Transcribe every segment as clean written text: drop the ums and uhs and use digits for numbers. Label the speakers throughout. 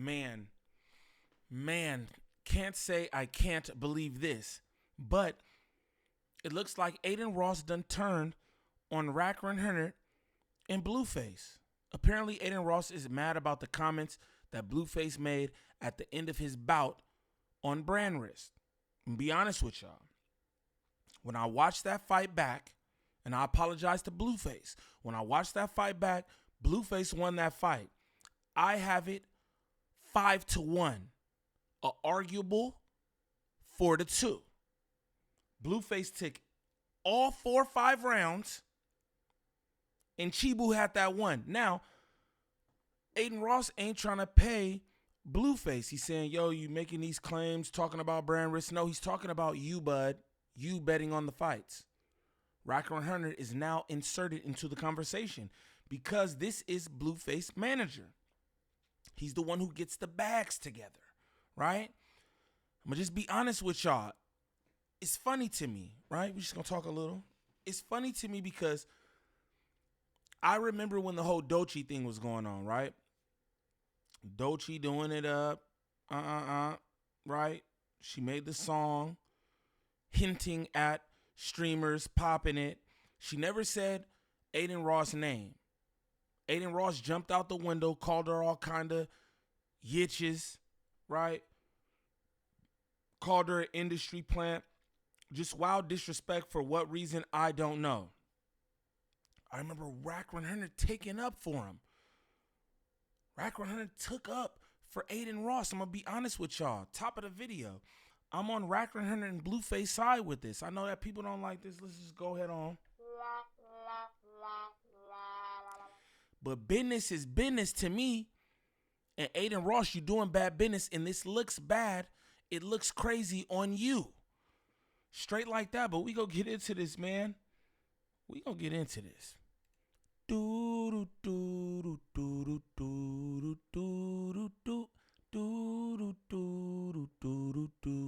Speaker 1: Man, man, can't say I can't believe this, but it looks like Adin Ross done turned on Wack100 and Blueface. Apparently, Adin Ross is mad about the comments that Blueface made at the end of his bout on brandrisk. And be honest with y'all, when I watched that fight back, and I apologize to Blueface, when I watched that fight back, Blueface won that fight. I have it 5-1, a arguable 4-2. Blueface took all 4 or 5 rounds, and Chibu had that one. Now, Adin Ross ain't trying to pay Blueface. He's saying, yo, you making these claims, talking about brandrisk. No, he's talking about you, bud. You betting on the fights. Wack100 is now inserted into the conversation because this is Blueface manager. He's the one who gets the bags together, right? I'm going to just be honest with y'all. It's funny to me, right? We're just going to talk a little. It's funny to me because I remember when the whole Doechii thing was going on, right? Doechii doing it up, right? She made the song hinting at streamers popping it. She never said Adin Ross' name. Adin Ross jumped out the window, called her all kind of yitches, right? Called her an industry plant. Just wild disrespect for what reason, I don't know. I remember Wack100 taking up for him. Wack100 took up for Adin Ross. I'm going to be honest with y'all. Top of the video. I'm on Wack100 and Blueface side with this. I know that people don't like this. Let's just go ahead on. But business is business to me. And Adin Ross, you doing bad business, and this looks bad. It looks crazy on you. Straight like that, but we gonna get into this, man. We gonna get into this. Do do do do do do do do do do do do do do do do.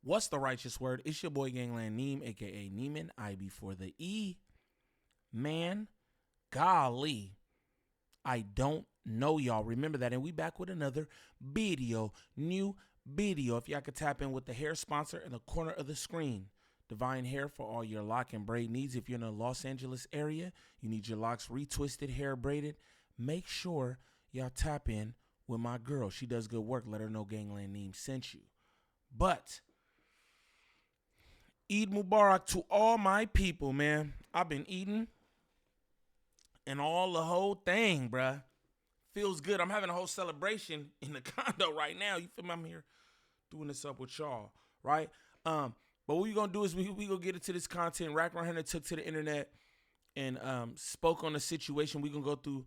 Speaker 1: What's the righteous word? It's your boy Gangland Neem, aka Neiman. I before the E. Man, golly, I don't know y'all. Remember that, and we back with another video, new video. If y'all could tap in with the hair sponsor in the corner of the screen. Divine Hair for all your lock and braid needs. If you're in the Los Angeles area, you need your locks retwisted, hair braided. Make sure y'all tap in with my girl. She does good work. Let her know Gangland Neem sent you. But Eid Mubarak to all my people, man. I've been eating and all the whole thing, bruh. Feels good. I'm having a whole celebration in the condo right now. You feel me? I'm here doing this up with y'all, right? But what we gonna do is we gonna get into this content. Wack100 took to the internet and spoke on the situation. We gonna go through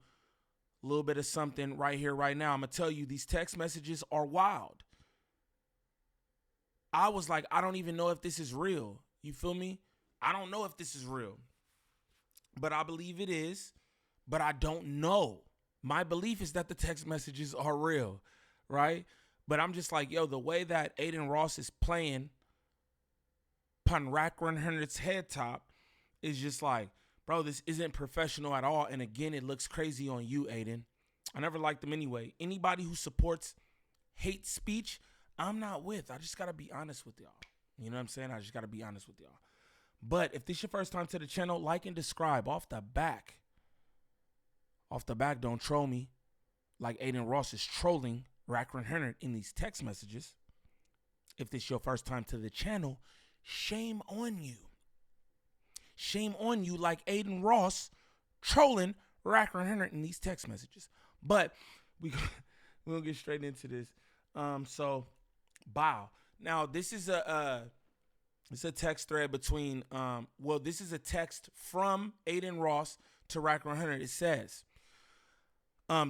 Speaker 1: a little bit of something right here, right now. I'm gonna tell you, these text messages are wild. I was like, I don't even know if this is real. You feel me? I don't know if this is real. But I believe it is. But I don't know. My belief is that the text messages are real, right? But I'm just like, yo, the way that Adin Ross is playing upon Wack100's head top is just like, bro, this isn't professional at all. And again, it looks crazy on you, Adin. I never liked them anyway. Anybody who supports hate speech, I'm not with. I just got to be honest with y'all. You know what I'm saying? I just got to be honest with y'all. But if this is your first time to the channel, like and subscribe off the back. Off the back, don't troll me like Adin Ross is trolling Wack100 in these text messages. If this is your first time to the channel, shame on you. Shame on you like Adin Ross trolling Wack100 in these text messages. But we're going to get straight into this. So, bow. Now, this is it's a text thread between, this is a text from Adin Ross to Wack100. It says,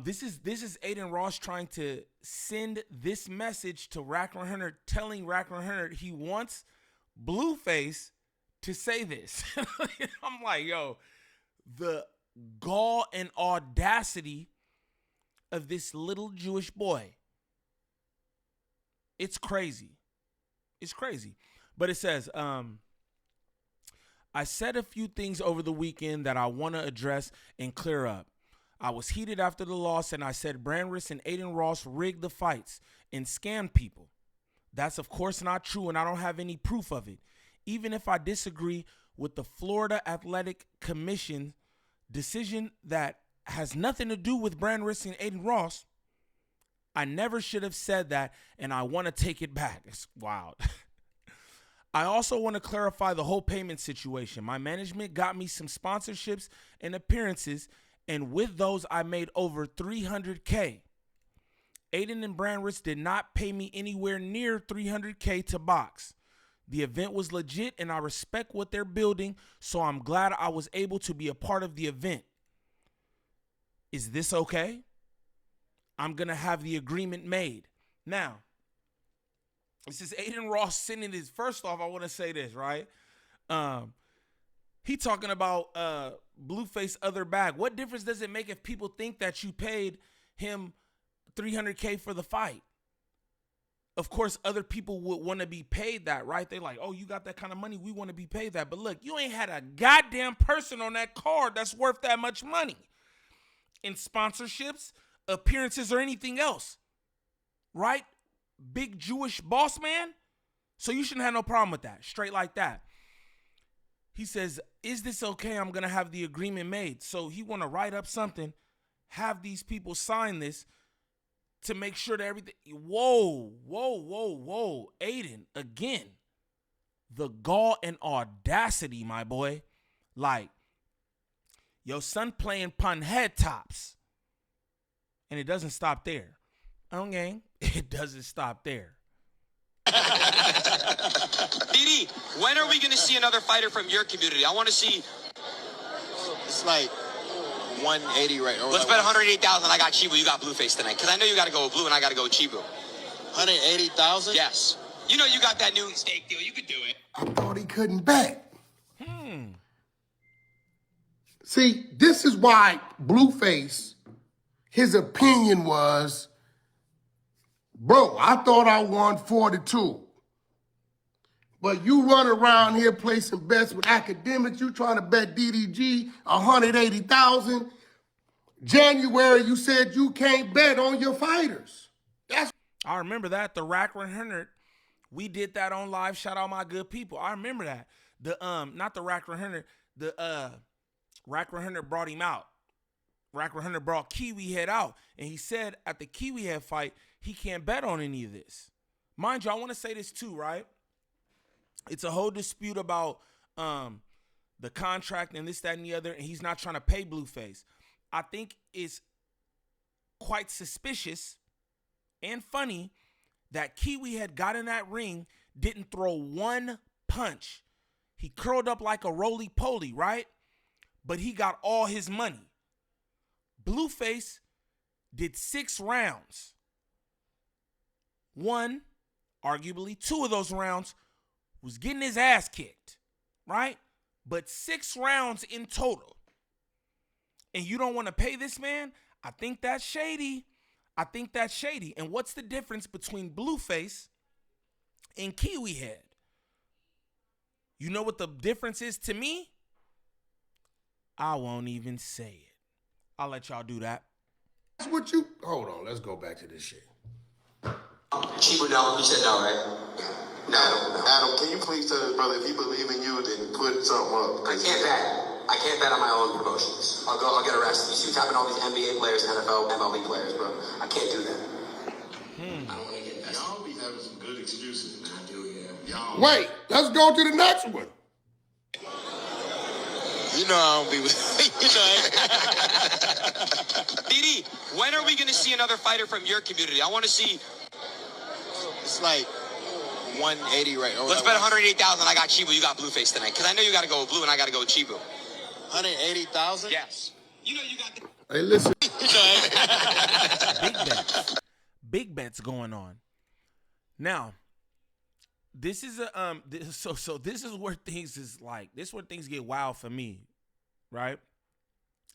Speaker 1: this is Adin Ross trying to send this message to Wack100, telling Wack100 he wants Blueface to say this. I'm like, yo, the gall and audacity of this little Jewish boy. It's crazy. It's crazy. But it says, I said a few things over the weekend that I want to address and clear up. I was heated after the loss, and I said brandrisk and Adin Ross rigged the fights and scammed people. That's of course not true, and I don't have any proof of it. Even if I disagree with the Florida Athletic Commission decision that has nothing to do with brandrisk and Adin Ross, I never should have said that, and I want to take it back. It's wild. I also want to clarify the whole payment situation. My management got me some sponsorships and appearances, and with those, I made over $300K. Adin and brandrisk did not pay me anywhere near $300K to box. The event was legit, and I respect what they're building, so I'm glad I was able to be a part of the event. Is this okay? I'm going to have the agreement made. Now, this is Adin Ross sending his, first off, I want to say this, right? He talking about Blueface other bag. What difference does it make if people think that you paid him $300K for the fight? Of course, other people would want to be paid that, right? They're like, oh, you got that kind of money, we want to be paid that. But look, you ain't had a goddamn person on that card that's worth that much money in sponsorships, appearances, or anything else, right? Big Jewish boss man. So you shouldn't have no problem with that. Straight like that. He says, is this okay? I'm going to have the agreement made. So he want to write up something, have these people sign this to make sure that everything. Whoa. Adin, again, the gall and audacity, my boy. Like, your son playing pun head tops. And it doesn't stop there. Okay, it doesn't stop there.
Speaker 2: DD, when are we going to see another fighter from your community? I want to see.
Speaker 3: It's like 180 right now.
Speaker 2: Let's bet 180,000. I got Chibu. You got Blueface tonight. Because I know you got to go with Blue and I got to go with Chibu.
Speaker 3: 180,000?
Speaker 2: Yes. You know you got that new steak deal. You could do it.
Speaker 4: I thought he couldn't bet. See, this is why Blueface, his opinion was, bro, I thought I won 42. But you run around here placing bets with academics. You trying to bet DDG 180,000. January, you said you can't bet on your fighters.
Speaker 1: I remember that. The Wack100, we did that on live. Shout out my good people. I remember that. Not the Wack100, the Wack100 brought him out. Wack100 brought Kiwi Head out. And he said at the Kiwi Head fight, he can't bet on any of this. Mind you, I want to say this too, right? It's a whole dispute about the contract and this, that, and the other, and he's not trying to pay Blueface. I think it's quite suspicious and funny that Kiwi had got in that ring, didn't throw one punch. He curled up like a roly-poly, right? But he got all his money. Blueface did 6 rounds. One, arguably, 2 of those rounds was getting his ass kicked, right? But 6 rounds in total. And you don't want to pay this man? I think that's shady. And what's the difference between Blueface and Kiwi Head? You know what the difference is to me? I won't even say it. I'll let y'all do that.
Speaker 4: That's what you, hold on, let's go back to this shit.
Speaker 2: Chibu, no. You said no, right? No.
Speaker 3: Adam, can you please tell us, brother, if you believe in you, then put something up?
Speaker 2: I can't bet. I can't bet on my own promotions. I'll get arrested. You see what's happening to all these NBA players, NFL, MLB players, bro. I can't do that. I don't want to get invested.
Speaker 3: Y'all be having some good excuses, man.
Speaker 2: I do, yeah.
Speaker 3: Y'all.
Speaker 4: Wait, let's go to the next one.
Speaker 3: You know I don't be with
Speaker 2: DD, when are we going to see another fighter from your community? I want to see.
Speaker 3: It's like 180 right now.
Speaker 2: Let's bet 180,000. I got Chibu. You got Blueface tonight. Because I know you got to go with Blue and I got to go with Chibu.
Speaker 3: 180,000?
Speaker 2: Yes. You know you got the.
Speaker 4: Hey, listen.
Speaker 1: Big bets going on. Now, this is a so this is where things is like, this is where things get wild for me, right?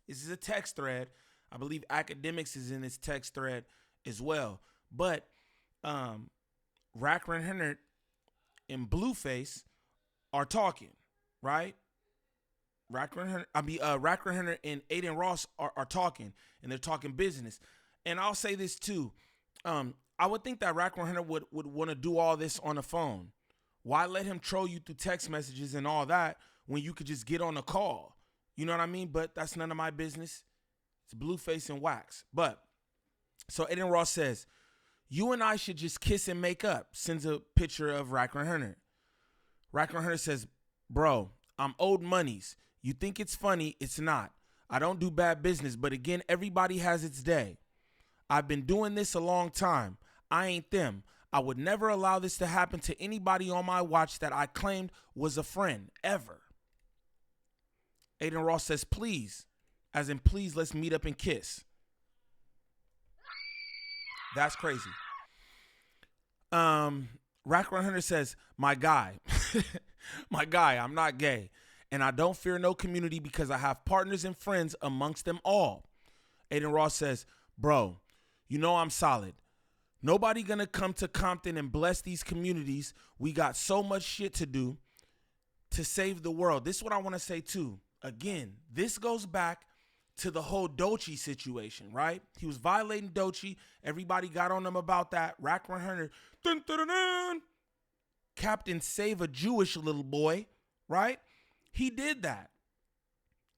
Speaker 1: This is a text thread. I believe academics is in this text thread as well. But Wack100 and Blueface are talking, right? Wack100 and Adin Ross are talking, and they're talking business. And I'll say this too. I would think that Wack100 would want to do all this on the phone. Why let him troll you through text messages and all that when you could just get on a call? You know what I mean? But that's none of my business. It's Blueface and Wax. But so Adin Ross says, you and I should just kiss and make up. Sends a picture of Wack100. Wack100 says, bro, I'm owed monies. You think it's funny? It's not. I don't do bad business, but again, everybody has its day. I've been doing this a long time. I ain't them. I would never allow this to happen to anybody on my watch that I claimed was a friend, ever. Adin Ross says, please, as in please, let's meet up and kiss. That's crazy. Wack100 says, my guy, I'm not gay. And I don't fear no community because I have partners and friends amongst them all. Adin Ross says, bro, you know I'm solid. Nobody gonna come to Compton and bless these communities. We got so much shit to do to save the world. This is what I want to say too. Again, this goes back to the whole Doechii situation, right? He was violating Doechii. Everybody got on him about that. Wack100, dun, dun, dun, dun. Captain Save a Jewish little boy, right? He did that.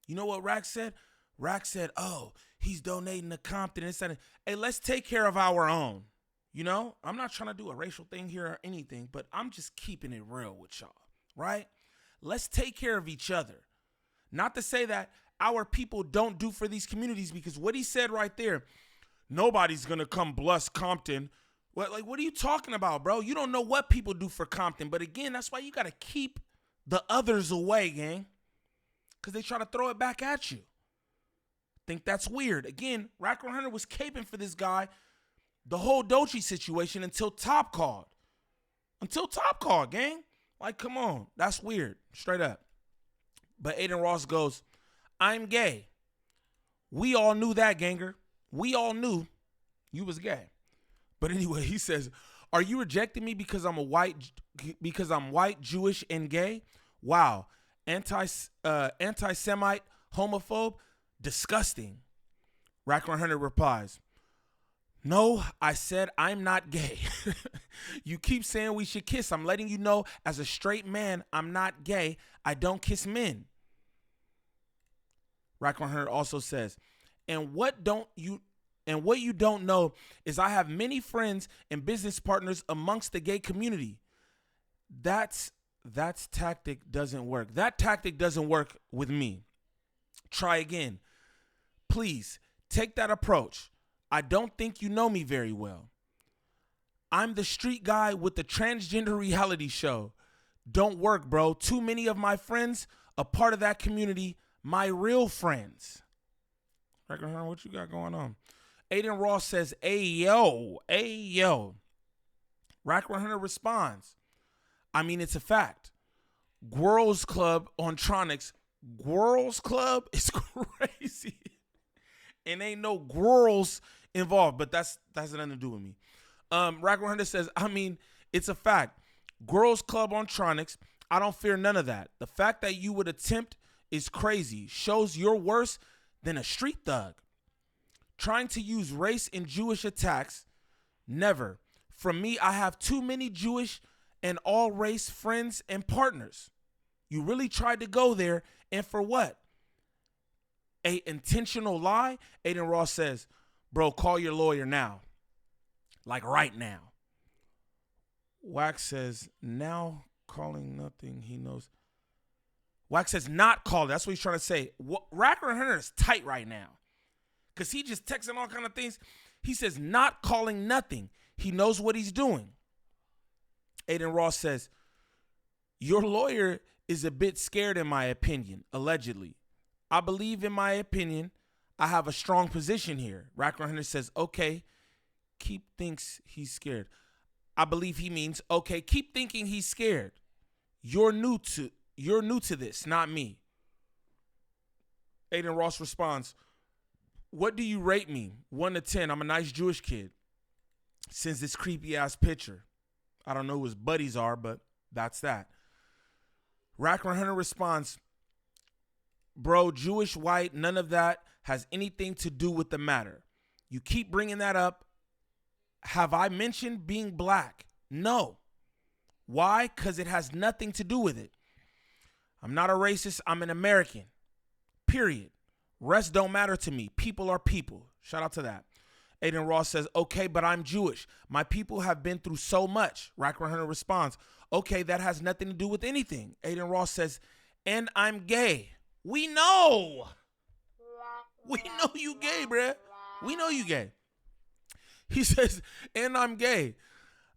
Speaker 1: You know what Rack said? Rack said, oh, he's donating to Compton. And said, hey, let's take care of our own. You know, I'm not trying to do a racial thing here or anything, but I'm just keeping it real with y'all, right? Let's take care of each other. Not to say that our people don't do for these communities, because what he said right there, nobody's going to come bless Compton. What are you talking about, bro? You don't know what people do for Compton. But again, that's why you got to keep the others away, gang, because they try to throw it back at you. Think that's weird. Again, Wack100 was caping for this guy the whole Doechii situation until Top called. Gang. Like, come on. That's weird. Straight up. But Adin Ross goes, I'm gay. We all knew that, ganger. We all knew you was gay. But anyway, he says, are you rejecting me because I'm white, Jewish, and gay? Wow. Anti-Semite, homophobe, disgusting. Wack100 replies, no, I said I'm not gay. You keep saying we should kiss. I'm letting you know, as a straight man, I'm not gay. I don't kiss men. Wack100 also says, and what you don't know is I have many friends and business partners amongst the gay community. That tactic doesn't work. That tactic doesn't work with me. Try again. Please take that approach. I don't think you know me very well. I'm the street guy with the transgender reality show. Don't work, bro. Too many of my friends, a part of that community, my real friends. Wack100, what you got going on? Adin Ross says, ayo. Wack100 responds, I mean, it's a fact. Gwirls Club on Tronics. Gwirls Club is crazy. And ain't no gwirls involved, but that has nothing to do with me. Wack100 says, I mean, it's a fact. Gwirls Club on Tronics. I don't fear none of that. The fact that you would attempt is crazy. Shows you're worse than a street thug. Trying to use race in Jewish attacks. Never. From me, I have too many Jewish and all race friends and partners. You really tried to go there, and for what? A intentional lie? Adin Ross says, bro, call your lawyer now. Like right now. Wax says, now calling nothing he knows. Wax says, not call. That's what he's trying to say. Wack100 is tight right now. Because he just texting all kind of things. He says, not calling nothing. He knows what he's doing. Adin Ross says, your lawyer is a bit scared in my opinion, allegedly. I believe in my opinion, I have a strong position here. Wack100 says, okay, keep thinks he's scared. I believe he means, okay, keep thinking he's scared. You're new to this, not me. Adin Ross responds, what do you rate me? 1 to 10. I'm a nice Jewish kid. Sends this creepy ass picture. I don't know who his buddies are, but that's that. Wack100 responds, bro, Jewish, white, none of that has anything to do with the matter. You keep bringing that up. Have I mentioned being black? No. Why? Because it has nothing to do with it. I'm not a racist. I'm an American. Period. Rest don't matter to me. People are people. Shout out to that. Adin Ross says, okay, but I'm Jewish. My people have been through so much. Wack100 responds, okay, that has nothing to do with anything. Adin Ross says, and I'm gay. We know. We know you gay, bruh. We know you gay. He says, and I'm gay.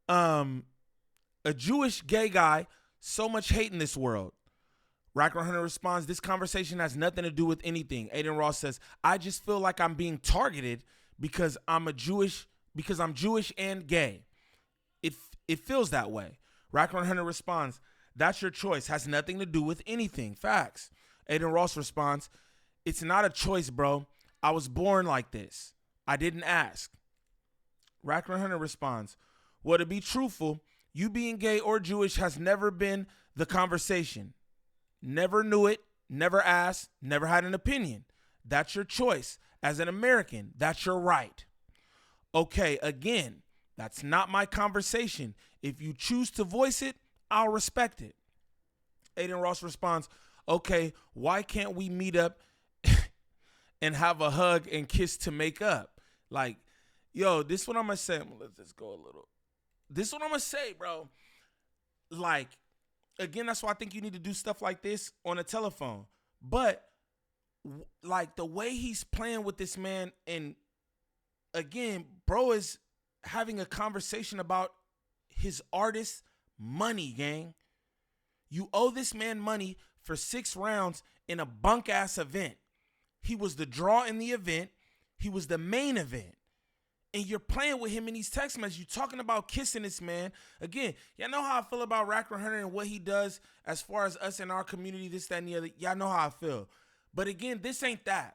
Speaker 1: A Jewish gay guy, so much hate in this world. Wack100 responds, this conversation has nothing to do with anything. Adin Ross says, I just feel like I'm being targeted because I'm Jewish and gay. It feels that way. Wack100 responds, that's your choice. Has nothing to do with anything. Facts. Adin Ross responds, it's not a choice, bro. I was born like this. I didn't ask. Wack100 responds, well, to be truthful, you being gay or Jewish has never been the conversation. Never knew it, never asked, never had an opinion. That's your choice. As an American, that's your right. Okay, again, that's not my conversation. If you choose to voice it, I'll respect it. Adin Ross responds, okay, why can't we meet up and have a hug and kiss to make up? Like, yo, this is what I'm going to say. Let's just go a little. This is what I'm going to say, bro. Like, again, that's why I think you need to do stuff like this on a telephone. But like the way he's playing with this man, and again, bro is having a conversation about his artist money, gang. You owe this man money for 6 rounds in a bunk ass event. He was the draw in the event. He was the main event. And you're playing with him in these text messages. You're talking about kissing this man. Again, y'all know how I feel about Wack100 and what he does as far as us in our community, this, that, and the other. Y'all know how I feel. But again, this ain't that.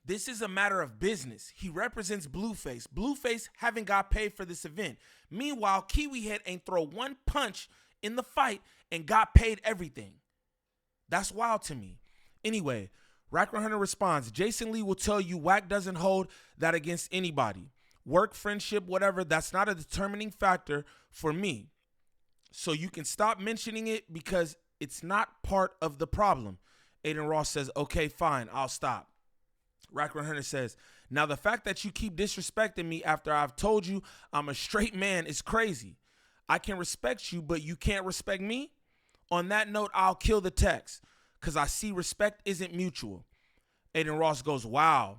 Speaker 1: This is a matter of business. He represents Blueface. Blueface haven't got paid for this event. Meanwhile, Kiwi Head ain't throw one punch in the fight and got paid everything. That's wild to me. Anyway, Wack100 responds, Jason Lee will tell you Wack doesn't hold that against anybody. Work, friendship, whatever, that's not a determining factor for me. So you can stop mentioning it because it's not part of the problem. Adin Ross says, okay, fine, I'll stop. Wack100 says, now the fact that you keep disrespecting me after I've told you I'm a straight man is crazy. I can respect you, but you can't respect me? On that note, I'll kill the text because I see respect isn't mutual. Adin Ross goes, wow,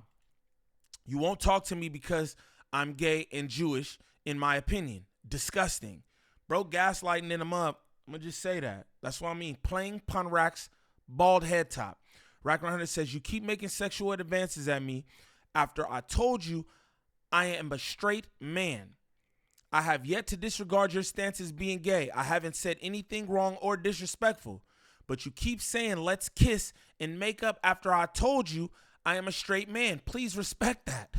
Speaker 1: you won't talk to me because I'm gay and Jewish, in my opinion. Disgusting. Bro, gaslighting him up. I'm going to just say that. That's what I mean. Playing pun racks, bald head top. Wack100 says, you keep making sexual advances at me after I told you I am a straight man. I have yet to disregard your stance as being gay. I haven't said anything wrong or disrespectful. But you keep saying let's kiss and make up after I told you I am a straight man. Please respect that.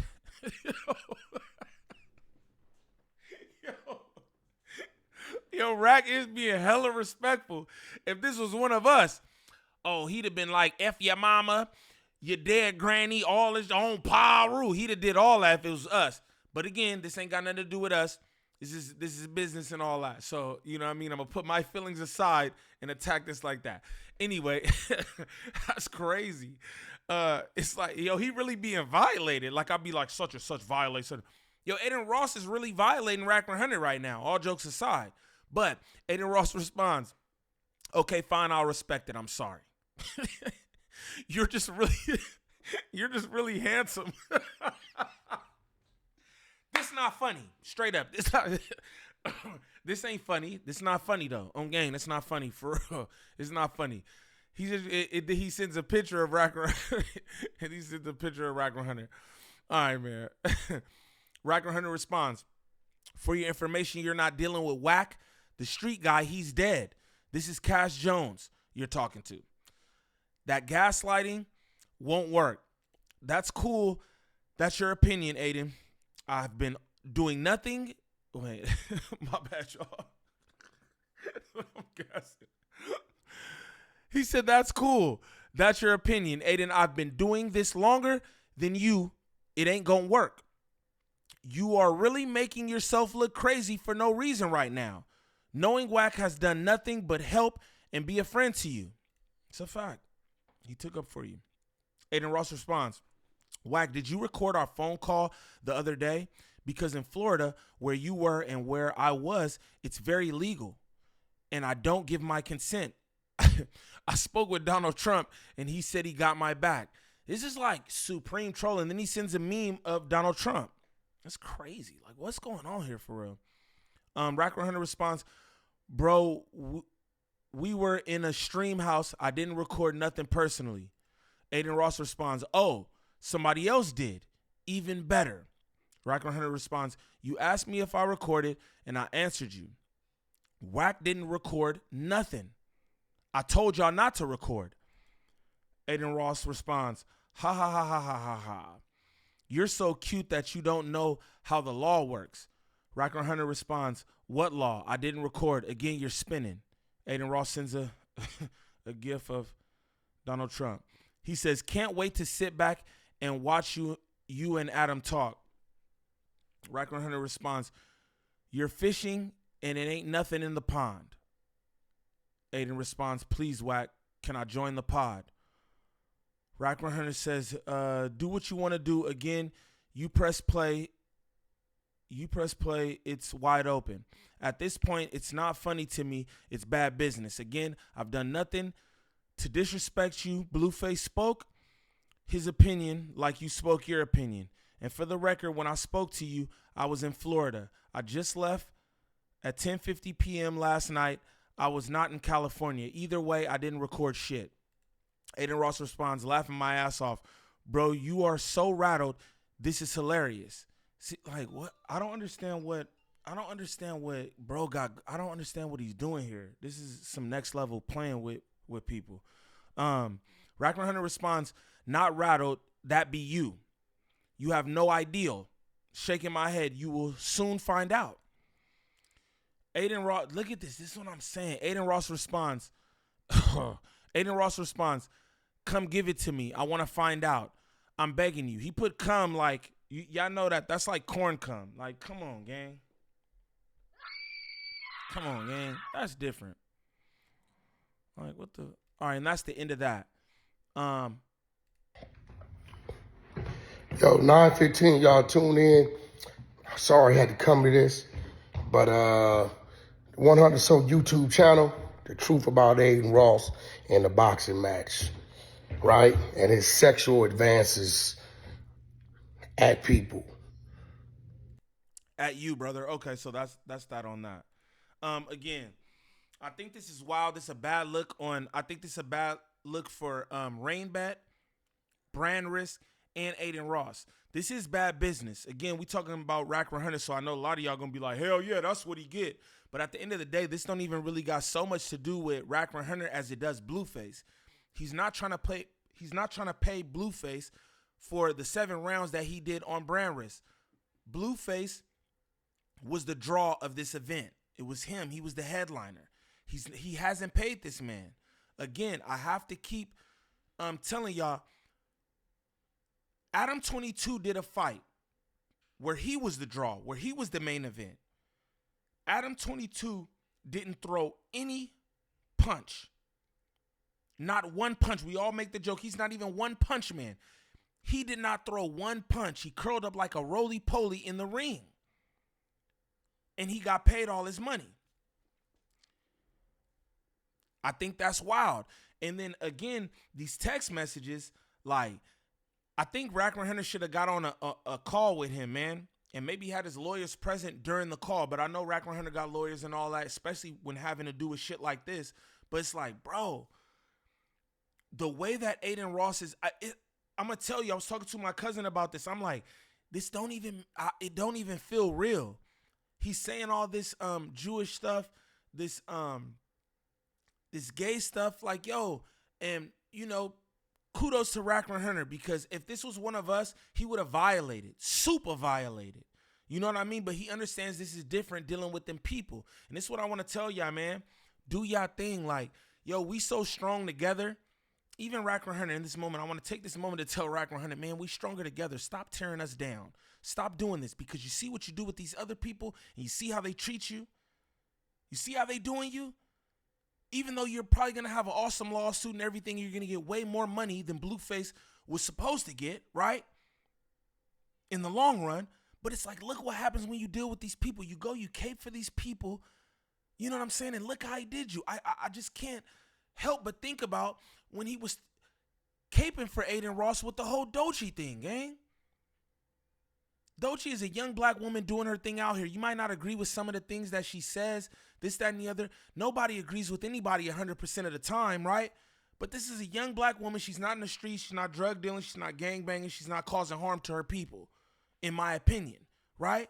Speaker 1: Yo, Rack is being hella respectful. If this was one of us, oh, he'd have been like, F your mama, your dead granny, all his own Paru. He'd have did all that if it was us. But again, this ain't got nothing to do with us. This is business and all that. So, you know what I mean? I'm going to put my feelings aside and attack this like that. Anyway, that's crazy. It's like, yo, he really being violated. Like, I'd be like, such and such violation. Yo, Adin Ross is really violating Wack100 right now, all jokes aside. But Adin Ross responds, okay, fine, I'll respect it. I'm sorry. You're just really handsome. This not funny. Straight up. This ain't funny. This not funny though. On game, it's not funny for real. It's not funny. He sends a picture of Wack100 and he sends a picture of Wack100. All right, man. Wack100 responds, for your information, you're not dealing with Wack, the street guy. He's dead. This is Cash Jones you're talking to. That gaslighting won't work. That's cool. That's your opinion, Adin. I've been doing nothing. Wait, my bad, y'all. I'm guessing. He said, that's cool. That's your opinion. Adin, I've been doing this longer than you. It ain't gonna work. You are really making yourself look crazy for no reason right now. Knowing Wack has done nothing but help and be a friend to you. It's a fact. He took up for you. Adin Ross responds, Wack, did you record our phone call the other day? Because in Florida, where you were and where I was, it's very legal. And I don't give my consent. I spoke with Donald Trump and he said he got my back. This is like supreme troll. And then he sends a meme of Donald Trump. That's crazy. Like, what's going on here for real? Wack100 responds, bro, we were in a stream house. I didn't record nothing personally. Adin Ross responds, oh, somebody else did. Even better. Wack100 responds, you asked me if I recorded and I answered you. Wack didn't record nothing. I told y'all not to record. Adin Ross responds, ha ha ha ha ha ha ha. You're so cute that you don't know how the law works. Wack100 responds, what law? I didn't record. Again, you're spinning. Adin Ross sends a gif of Donald Trump. He says, can't wait to sit back and watch you and Adam talk. Wack100 responds, you're fishing and it ain't nothing in the pond. Adin responds, please, Wack, can I join the pod? Wack100 says, do what you want to do. Again, you press play. It's wide open. At this point, it's not funny to me. It's bad business. Again, I've done nothing to disrespect you. Blueface spoke his opinion like you spoke your opinion. And for the record, when I spoke to you, I was in Florida. I just left at 10:50 p.m. last night. I was not in California. Either way, I didn't record shit. Adin Ross responds, laughing my ass off. Bro, you are so rattled. This is hilarious. See, like, what? I don't understand what bro got. I don't understand what he's doing here. This is some next level playing with people. Wack100 responds, not rattled. That be you. You have no ideal. Shaking my head. You will soon find out. Adin Ross, look at this. This is what I'm saying. Adin Ross responds, come give it to me. I want to find out. I'm begging you. He put cum like, y'all know that's like corn cum. Like, come on, gang. Come on, gang. That's different. Like, what the? All right, and that's the end of that.
Speaker 4: Yo, 9:15, y'all tune in. Sorry I had to come to this, but 100 So YouTube channel, the truth about Adin Ross and the boxing match, right? And his sexual advances at people.
Speaker 1: At you, brother. Okay, so that's that on that. Again, I think this is wild. This is a bad look for Rainbat, brandrisk, and Adin Ross. This is bad business. Again, we talking about Wack100, so I know a lot of y'all gonna be like, hell yeah, that's what he get. But at the end of the day, this don't even really got so much to do with Wack100 as it does Blueface. He's not trying to pay Blueface for the 7 rounds that he did on brandrisk. Blueface was the draw of this event. It was him. He was the headliner. He hasn't paid this man. Again, I have to keep telling y'all, Adam 22 did a fight where he was the draw, where he was the main event. Adam 22 didn't throw any punch. Not one punch. We all make the joke. He's not even one punch man. He did not throw one punch. He curled up like a roly-poly in the ring. And he got paid all his money. I think that's wild. And then again, these text messages, like, I think Wack100 should have got on a call with him, man. And maybe had his lawyers present during the call. But I know Wack100 got lawyers and all that, especially when having to do with shit like this. But it's like, bro, the way that Adin Ross is, I'm going to tell you, I was talking to my cousin about this. I'm like, it don't even feel real. He's saying all this Jewish stuff, this gay stuff, like, yo, and, you know, kudos to Wack100, because if this was one of us, he would have violated, super violated. You know what I mean? But he understands this is different dealing with them people. And this is what I want to tell y'all, man. Do y'all thing. Like, yo, we so strong together. even Wack100 in this moment, I want to take this moment to tell Wack100, man, we stronger together. Stop tearing us down. Stop doing this, because you see what you do with these other people, and you see how they treat you. You see how they doing you? Even though you're probably going to have an awesome lawsuit and everything, you're going to get way more money than Blueface was supposed to get, right? In the long run. But it's like, look what happens when you deal with these people. You go, you cape for these people. You know what I'm saying? And look how he did you. I just can't help but think about when he was caping for Adin Ross with the whole Doechii thing, gang. Doechii is a young black woman doing her thing out here. You might not agree with some of the things that she says, this, that, and the other. Nobody agrees with anybody 100% of the time, right? But this is a young black woman. She's not in the streets. She's not drug dealing. She's not gangbanging. She's not causing harm to her people, in my opinion, right?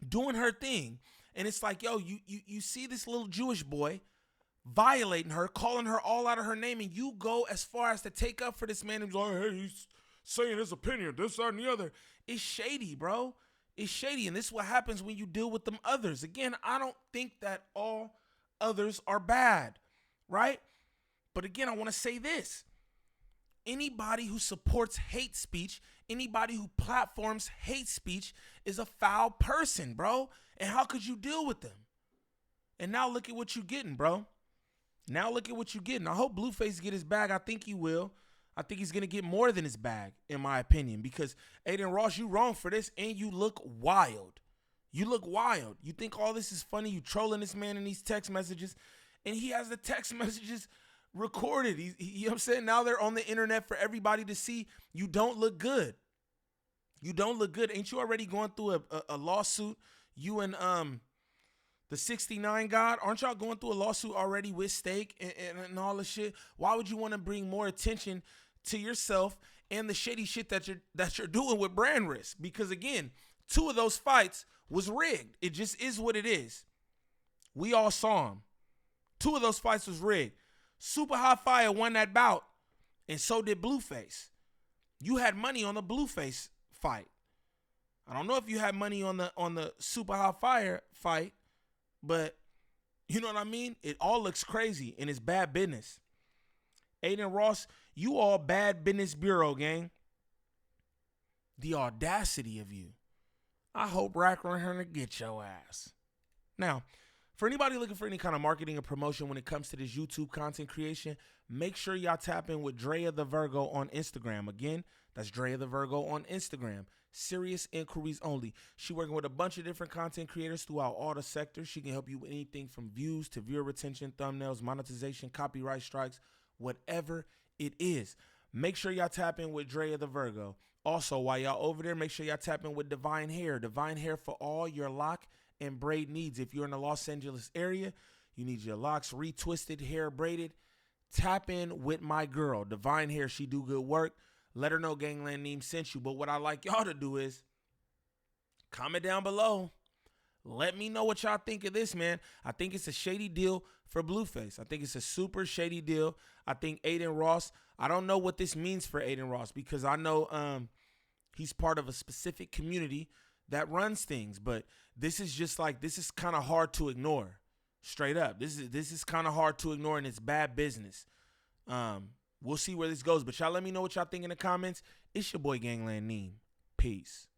Speaker 1: Doing her thing. And it's like, yo, you see this little Jewish boy violating her, calling her all out of her name, and you go as far as to take up for this man who's like, hey, he's saying his opinion, this, that, and the other. It's shady, bro. It's shady, and this is what happens when you deal with them others. Again, I don't think that all others are bad, right? But again, I want to say this. Anybody who supports hate speech, anybody who platforms hate speech is a foul person, bro. And how could you deal with them? And now look at what you're getting, bro. Now look at what you're getting. I hope Blueface get his bag. I think he will. I think he's going to get more than his bag, in my opinion, because Adin Ross, you wrong for this, and you look wild. You look wild. You think all this is funny? You trolling this man in these text messages, and he has the text messages recorded. You know what I'm saying? Now they're on the internet for everybody to see. You don't look good. You don't look good. Ain't you already going through a lawsuit? You and the 69 God, aren't y'all going through a lawsuit already with Steak and all this shit? Why would you want to bring more attention to yourself and the shady shit that you're doing with brandrisk? Because again, 2 of those fights was rigged. It just is what it is. We all saw them. 2 of those fights was rigged. Super Hot Fire won that bout, and so did Blueface. You had money on the Blueface fight. I don't know if you had money on the Super Hot Fire fight, but you know what I mean? It all looks crazy, and it's bad business. Adin Ross, you all bad business bureau, gang. The audacity of you. I hope Wack100 get your ass. Now, for anybody looking for any kind of marketing or promotion when it comes to this YouTube content creation, make sure y'all tap in with Drea the Virgo on Instagram. Again, that's Drea the Virgo on Instagram. Serious inquiries only. She working with a bunch of different content creators throughout all the sectors. She can help you with anything from views to viewer retention, thumbnails, monetization, copyright strikes, whatever it is. Make sure y'all tap in with Drea the Virgo. Also, while y'all over there, make sure y'all tap in with Divine Hair. Divine Hair for all your lock and braid needs. If you're in the Los Angeles area, you need your locks retwisted, hair braided, tap in with my girl, Divine Hair. She do good work. Let her know Gangland Neem sent you. But what I like y'all to do is comment down below. Let me know what y'all think of this, man. I think it's a shady deal for Blueface. I think it's a super shady deal. I think Adin Ross, I don't know what this means for Adin Ross, because I know he's part of a specific community that runs things. But this is just like, this is kind of hard to ignore. Straight up. This is kind of hard to ignore, and it's bad business. We'll see where this goes. But y'all let me know what y'all think in the comments. It's your boy Gangland Neem. Peace.